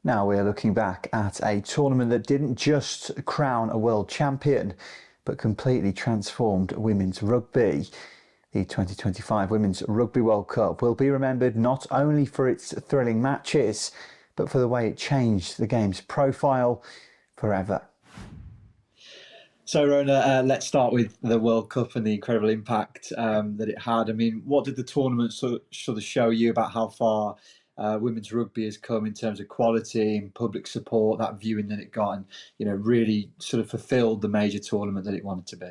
Now we're looking back at a tournament that didn't just crown a world champion, but completely transformed women's rugby. The 2025 Women's Rugby World Cup will be remembered not only for its thrilling matches, but for the way it changed the game's profile forever. So, Rona, let's start with the World Cup and the incredible impact that it had. I mean, what did the tournament sort of show you about how far women's rugby has come in terms of quality and public support, that viewing that it got, and really sort of fulfilled the major tournament that it wanted to be?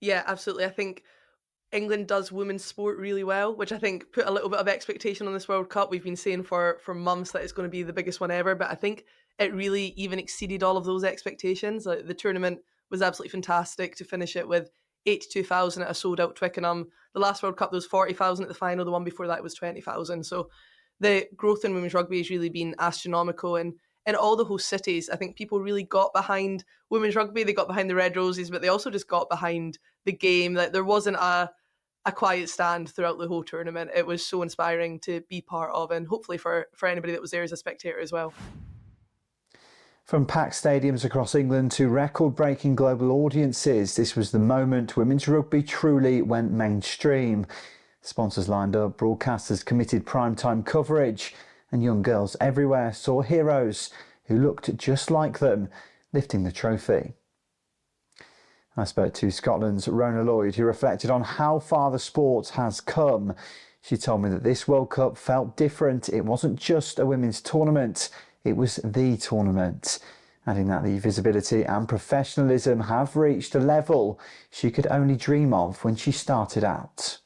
Yeah, absolutely. I think England does women's sport really well, which I think put a little bit of expectation on this World Cup. We've been saying for months that it's going to be the biggest one ever, but I think it really even exceeded all of those expectations. Like, the tournament was absolutely fantastic. To finish it with 82,000 at a sold-out Twickenham. The last World Cup, there was 40,000 at the final. The one before that was 20,000. So the growth in women's rugby has really been astronomical. And in all the host cities, I think people really got behind women's rugby. They got behind the Red Roses, but they also just got behind the game. Like, there wasn't a quiet stand throughout the whole tournament. It was so inspiring to be part of, and hopefully for anybody that was there as a spectator as well. From packed stadiums across England to record-breaking global audiences, this was the moment women's rugby truly went mainstream. Sponsors lined up, broadcasters committed primetime coverage, and young girls everywhere saw heroes who looked just like them, lifting the trophy. I spoke to Scotland's Rona Lloyd, who reflected on how far the sport has come. She told me that this World Cup felt different. It wasn't just a women's tournament, it was the tournament. Adding that the visibility and professionalism have reached a level she could only dream of when she started out.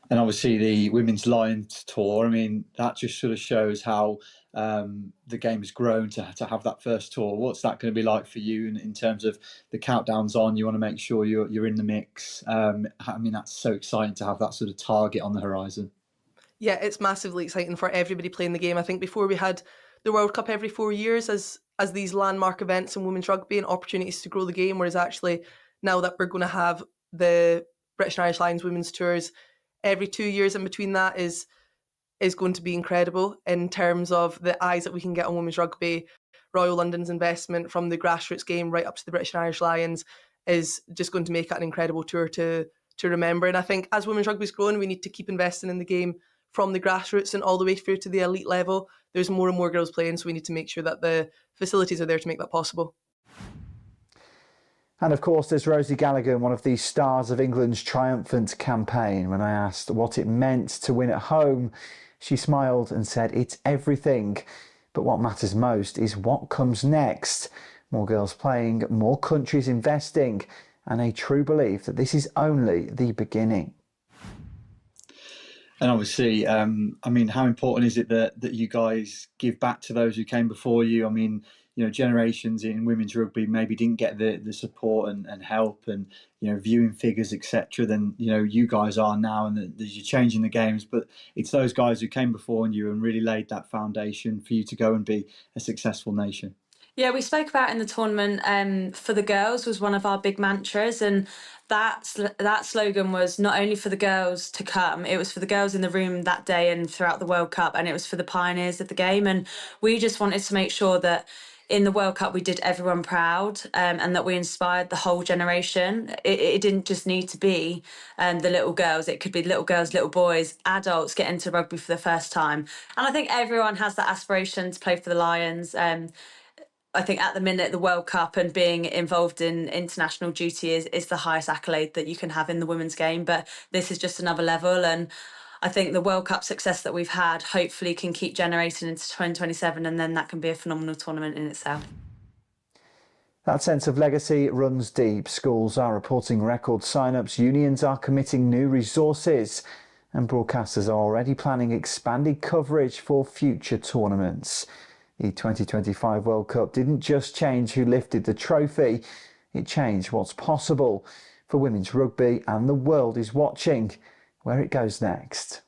And obviously the Women's Lions Tour, I mean, that just sort of shows how the game has grown to have that first tour. What's that going to be like for you in terms of the countdown's on? You want to make sure you're in the mix. I mean, that's so exciting to have that sort of target on the horizon. Yeah, it's massively exciting for everybody playing the game. I think before we had the World Cup every 4 years as these landmark events in women's rugby and opportunities to grow the game, whereas actually now that we're going to have the British and Irish Lions women's tours every 2 years in between, that is going to be incredible in terms of the eyes that we can get on women's rugby. Royal London's investment from the grassroots game right up to the British and Irish Lions is just going to make it an incredible tour to remember. And I think as women's rugby's grown, we need to keep investing in the game from the grassroots and all the way through to the elite level. There's more and more girls playing, so we need to make sure that the facilities are there to make that possible. And of course, there's Rosie Gallagher, one of the stars of England's triumphant campaign. When I asked what it meant to win at home, she smiled and said, "It's everything. But what matters most is what comes next. More girls playing, more countries investing, and a true belief that this is only the beginning." And obviously, I mean, how important is it that you guys give back to those who came before you? I mean, generations in women's rugby maybe didn't get the support and help and, viewing figures, etc. than, you guys are now, and you're changing the games. But it's those guys who came before you and really laid that foundation for you to go and be a successful nation. Yeah, we spoke about in the tournament, for the girls was one of our big mantras, and that slogan was not only for the girls to come, it was for the girls in the room that day and throughout the World Cup, and it was for the pioneers of the game. And we just wanted to make sure that in the World Cup we did everyone proud, and that we inspired the whole generation. It didn't just need to be the little girls, it could be little girls, little boys, adults get into rugby for the first time. And I think everyone has that aspiration to play for the Lions. I think at the minute, the World Cup and being involved in international duty is the highest accolade that you can have in the women's game. But this is just another level. And I think the World Cup success that we've had hopefully can keep generating into 2027. And then that can be a phenomenal tournament in itself. That sense of legacy runs deep. Schools are reporting record sign-ups, unions are committing new resources, and broadcasters are already planning expanded coverage for future tournaments. The 2025 World Cup didn't just change who lifted the trophy, it changed what's possible for women's rugby, and the world is watching where it goes next.